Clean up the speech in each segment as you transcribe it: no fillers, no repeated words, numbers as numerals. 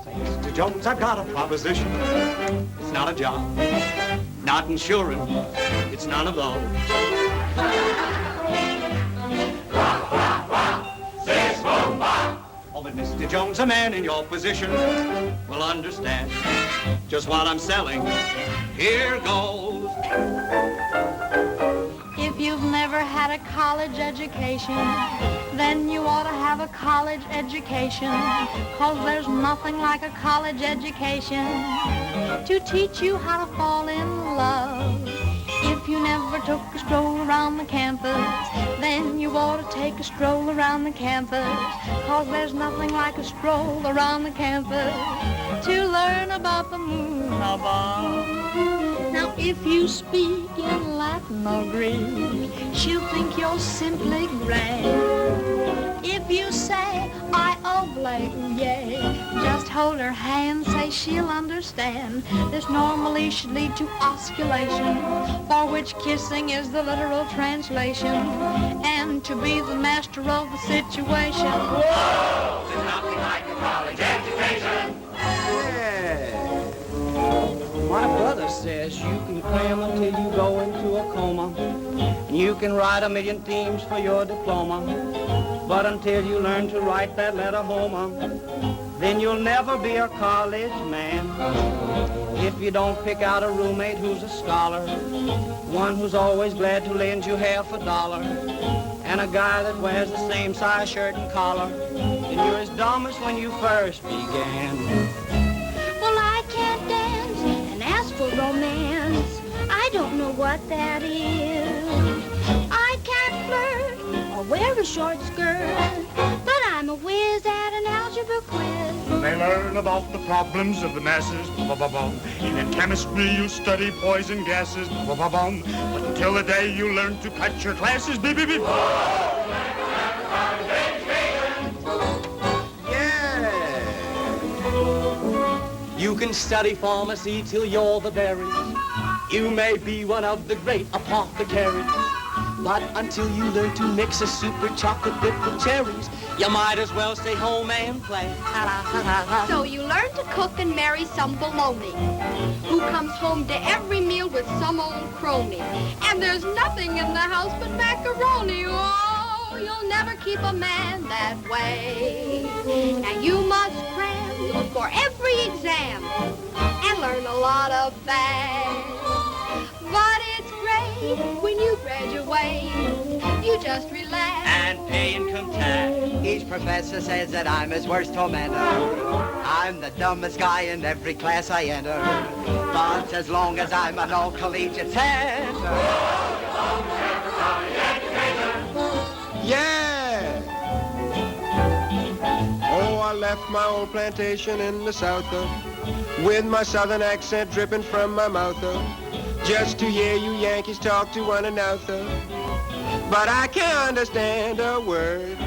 Say, Mr. Jones, I've got a proposition. It's not a job, not insurance. It's none of those. Oh, but Mr. Jones, a man in your position will understand just what I'm selling. Here goes. If you've never had a college education, then you ought to have a college education, 'cause there's nothing like a college education to teach you how to fall in love. If you never took a stroll around the campus, then you ought to take a stroll around the campus, 'cause there's nothing like a stroll around the campus to learn about the moon above. Now if you speak in Latin or Greek, she'll think you're simply grand. If you say, I oblate, yay, just hold her hand, say she'll understand. This normally should lead to osculation, for which kissing is the literal translation, and to be the master of the situation. Whoa! There's nothing like a college education. My brother says you can cram until you go into a coma. You can write 1,000,000 themes for your diploma. But until you learn to write that letter home, then you'll never be a college man. If you don't pick out a roommate who's a scholar, one who's always glad to lend you $50, and a guy that wears the same size shirt and collar, then you're as dumb as when you first began. Well, I can't dance, and as for romance, I don't know what that is. I can't flirt or wear a short skirt, but I'm a whiz at an algebra quiz. They learn about the problems of the masses, and in chemistry you study poison gases, but until the day you learn to cut your classes, beep, beep, beep. You can study pharmacy till you're the berries. You may be one of the great apothecaries. But until you learn to mix a super chocolate dip with cherries, you might as well stay home and play. So you learn to cook and marry some baloney who comes home to every meal with some old crony. And there's nothing in the house but macaroni. Oh, you'll never keep a man that way. Now you must cram for every exam and learn a lot of facts. But it's great when you graduate, you just relax And pay income tax. Each professor says that I'm his worst tormentor. I'm the dumbest guy in every class I enter. But as long as I'm an all-collegiate center. Yeah! Oh, I left my old plantation in the south, with my southern accent dripping from my mouth, just to hear you Yankees talk to one another. But I can't understand a word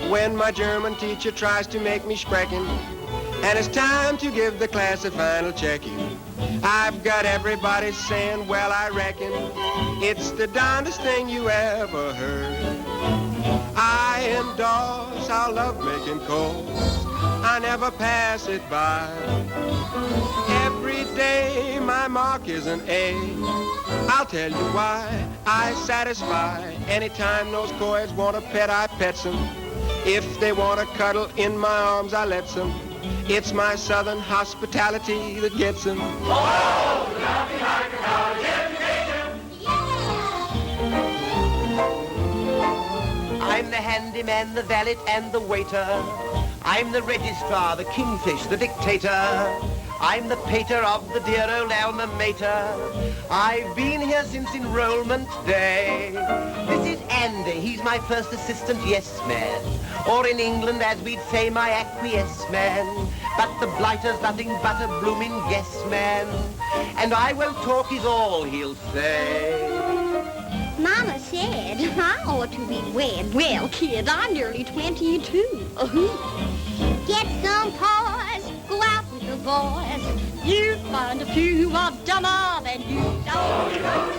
when my German teacher tries to make me sprechen, and it's time to give the class a final checking. I've got everybody saying, well, I reckon it's the darndest thing you ever heard. I endorse our love-making course. I never pass it by. Every day my mark is an A. I'll tell you why. I satisfy. Anytime those coys want a pet, I pets them. If they want to cuddle in my arms, I lets them. It's my southern hospitality that gets them. Oh, nothing like a college education. I'm the handyman, the valet, and the waiter. I'm the registrar, the kingfish, the dictator. I'm the pater of the dear old alma mater. I've been here since enrollment day. This is Andy, he's my first assistant, yes, man. Or in England, as we'd say, my acquiesce man. But the blighter's nothing but a blooming guess man. And I won't talk is all he'll say. Mama said I ought to be wed. Well, kid, I'm nearly 22. Get some toys, go out with the boys. You find a few are dumber than you. Oh, you know,